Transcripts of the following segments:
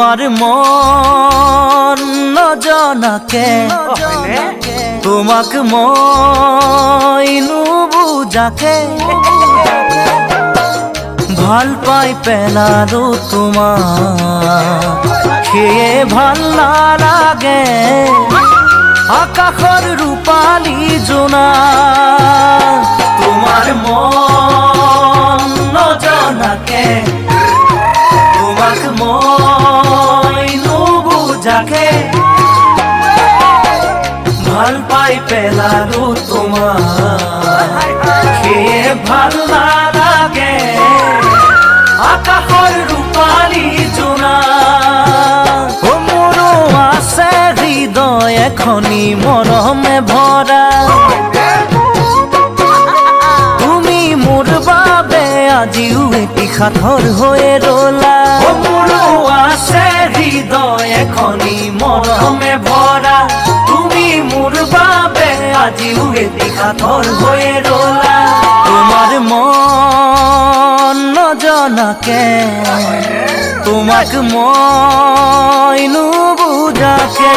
তোমার মন নজনাকে তোমাক মই নুবুজাকে ভাল পাই পেলালো তোমাক সেয়ে ভাল নালাগে আকাশৰ ৰূপালী জোনা তোমার মন নজনাকে তোমাক মই নুবুজাকে ভাল পাই পেলালো তোমাক সেয়ে ভাল নালাগে আকাশৰ ৰূপালী জোনা ও মোৰো আছে হৃদয় এখনি মৰমে ভৰা তুমি মোৰ বাবে আজিও এটি সাঁথৰ হৈ ৰলা ও মোৰো আছে হৃদয় এখনি মৰমে ভৰা তুমি মোৰ বাবে আজিও এটি সাঁথৰ হৈ ৰলা তোমাৰ মন নজনাকে তোমাক মই নুবুজাকে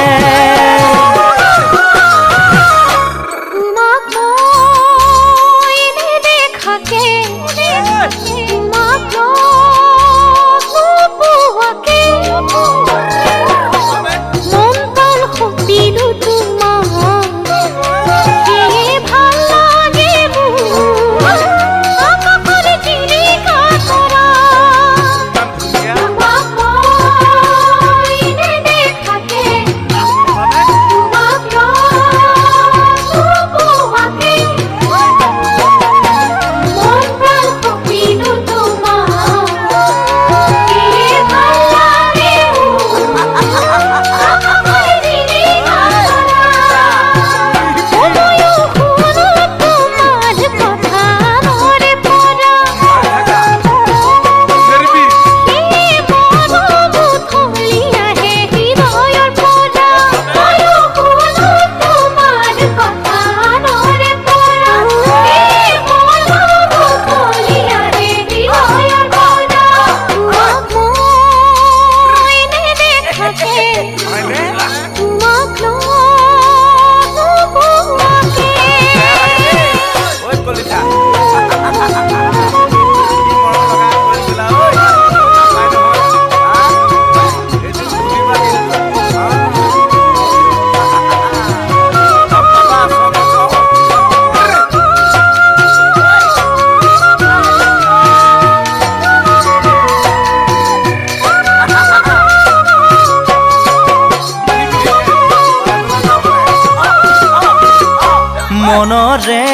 মনৰে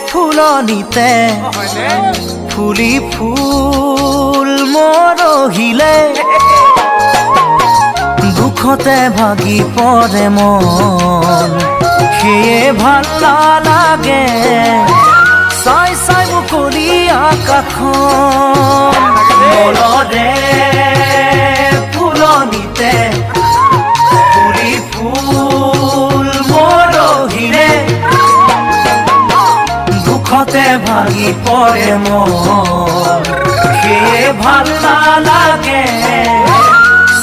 ফুলনিতে ফুলি ফুল মৰহিলে দুখতে ভাগি পৰে মন সেয়ে ভাল নালাগে চাই চাই মুকলি আকাশখন মনৰে ফুলনিতে ফুলি ফুল মৰহিলে দুখতে ভাগি পৰে মন সেয়ে ভাল নালাগে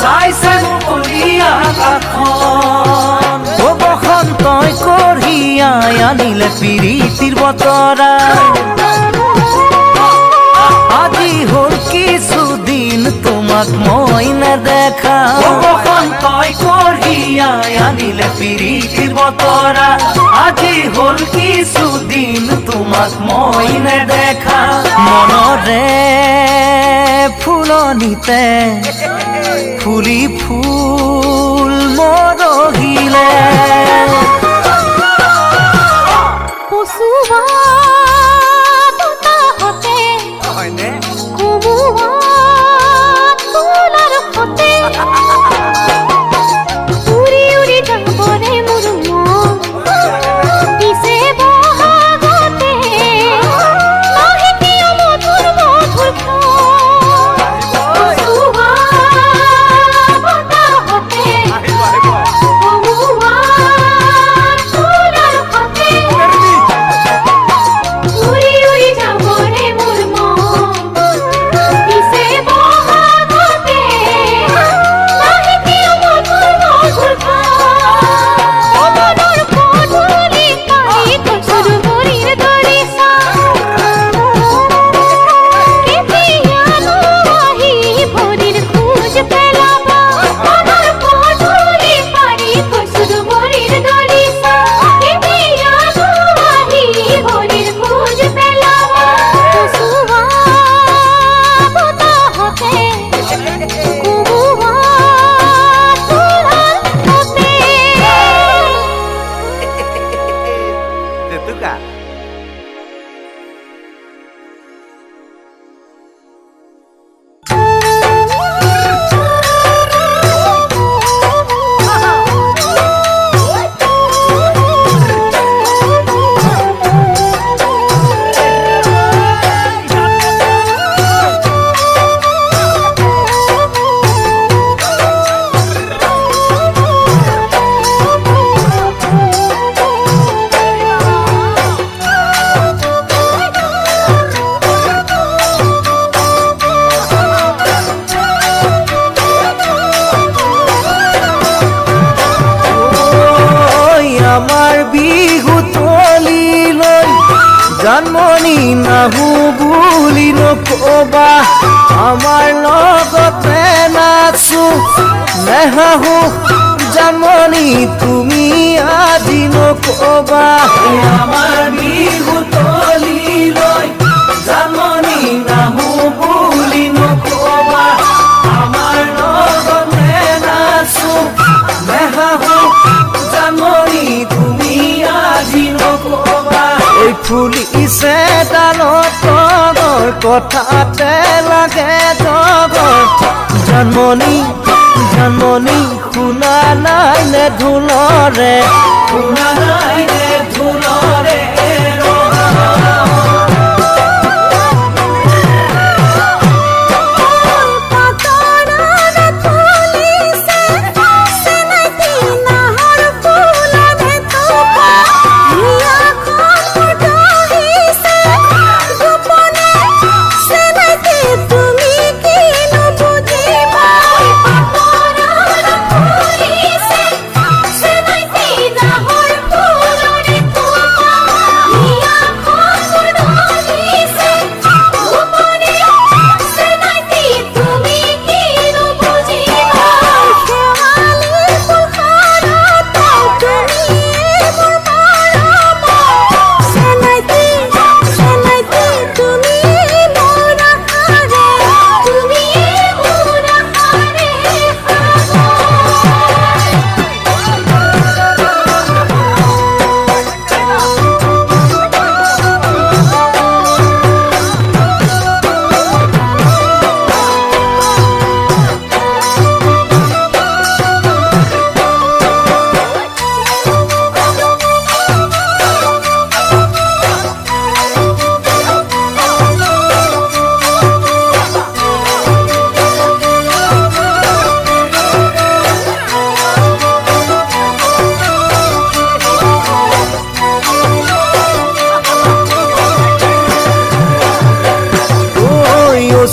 চাই চাই মুকলি আকাশখন ও বসন্তই কঢ়িয়াই আনিলে প্ৰীতিৰ বতৰা আজি হ'ল কিছুদিন তোমাক মই নেদেখা ও বসন্তই কঢ়িয়াই আনিলে প্ৰীতিৰ বতৰা আজি হ'ল কিছুদিন তোমাক মই নেদেখা মনৰে ফুলনিতে ফুলি ফুল মৰহিলে Wow. জাননী নাহো বুলি নকবা আমাৰ লগতে নাচো নেহাহো জাননী তুমি আজি নকবা আমাৰ বিহু তলিলৈ জাননী নাহো বুলি নকবা আমাৰ লগতে নাচো নেহাহো জাননী তুমি আজি নকবা এই ফুলিছে ডালত তগৰ কথাতে লাগে জগৰ জাননী জাননী শুনা নাই নে ঢোলৰে শুনা নাই নে ঢোলৰে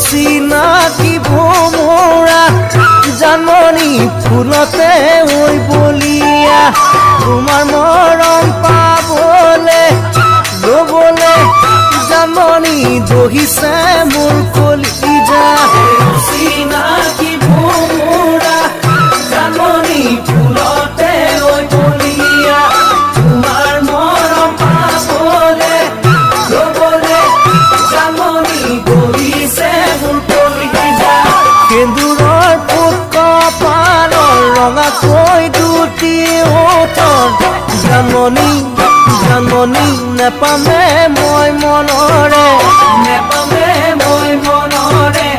চিনাকি ভোমৰা জাননী ফুলতে ঐ বলিয়া তোমাৰ মৰম পাবলে ল'বলে জাননী দহিছে মোৰ কলিজা চিনাকি ভোমৰা জাননী ফুলতে ঐ বলিয়া তোমাৰ মৰম পাবলে ল'বলে জাননী দহিছে সেন্দুৰৰ ফুট কপালৰ ৰঙাকৈ দুটি ওঠৰ জাননী জাননী নেপামে মই মনৰে নেপামে মই মনৰে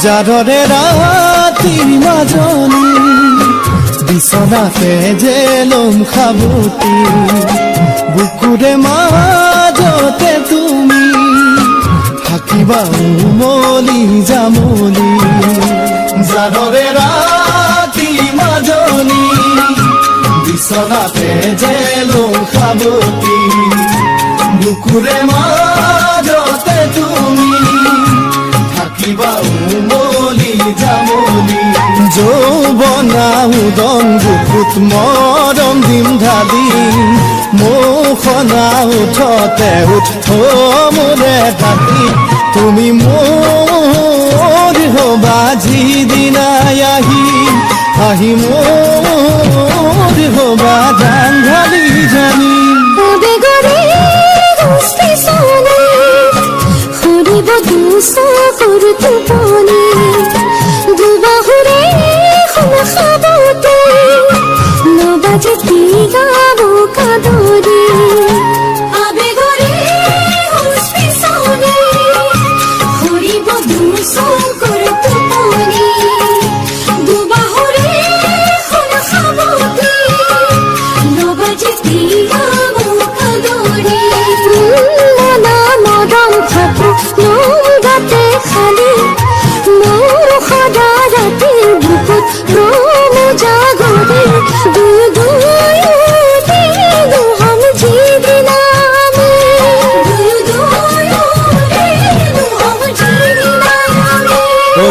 জাৰৰে ৰাতিৰ মাজনী বিছনাতে যে লম খাবতি বুকুৰে মাজতে তুমি থাকিবা উমলি জামলি জানৰে ৰাতি মাজনী বিচনাতে যে লখাবতি বুকুৰে মাজতে তুমি থাকিবা উমলি জামলি যৌৱনা উদং বুকুত মৰম দিম ঢালি মোখনা উঠতে উঠ মোৰে তাতি তুমি মোৰ হবা যিদিনাই আহি মোৰ হবা জান ঢালি জানি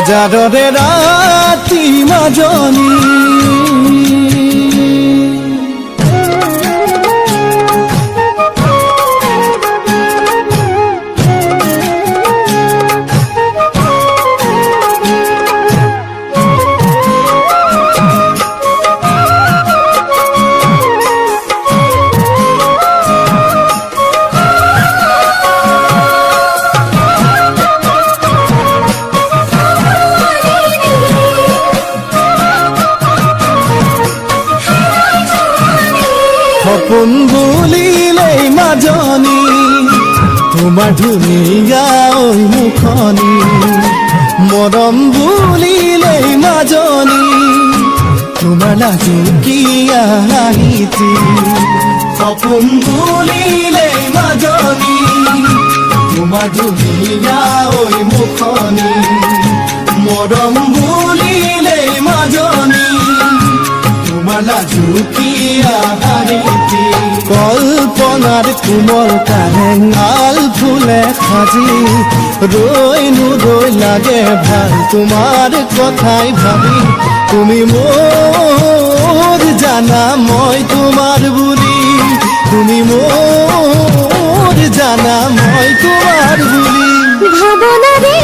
জানৰে ৰাতি মাজনী সপোন বুলিলেই মাজনী তোমাৰ ধুনীয়া ঐ মুখনি মৰম বুলিলেই মাজনী তোমাৰ লাজুকীয়া হাঁহিটি সপোন বুলিলেই মাজনী তোমাৰ ধুনীয়া ঐ মুখনি মৰম বুলিলেই মাজনী লাজুকীয়া হাঁহিটি কল্পনাৰ কোমল কাৰেঙাল ফুলে সাজি ৰৈ নুৰৈ লাগে ভাল তোমাৰ কথাই ভাবি তুমি মোৰ জানা মই তোমাৰ বুলি তুমি মোৰ জানা মই তোমাৰ বুলি ভাবনারে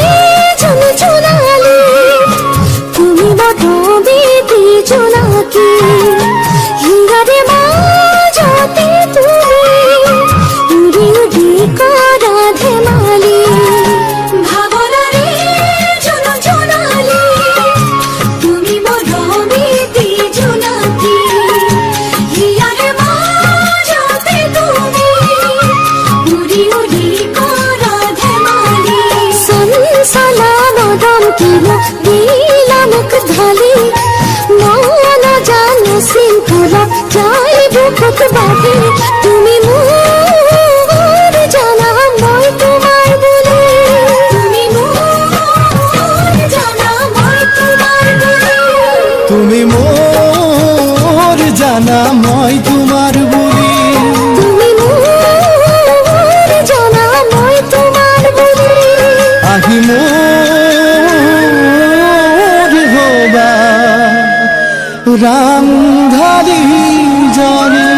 চুনচুনালি তুমি মধুবি জোনাকি হিরারে মাজতে তুমি উড়ি উড়ি করা ধেমালি ভাবনারে চুনচুনালি তুমি মধুবি জোনাকি হিরারে মাজতে তুমি উড়ি উড়ি করা ধেমালি সনসলা মদম কিলো দিলা মুখ ঢালি সিংকুলা যাই বুকুত বাঁধি তুমি মোর জানা মই তোমার বলে তুমি মোর জানা মই তোমার বলে তুমি মোর জানা মই তোমার বলি তুমি মোর জানা মই তোমার বলে আহি মোর হবা রামধারী জানি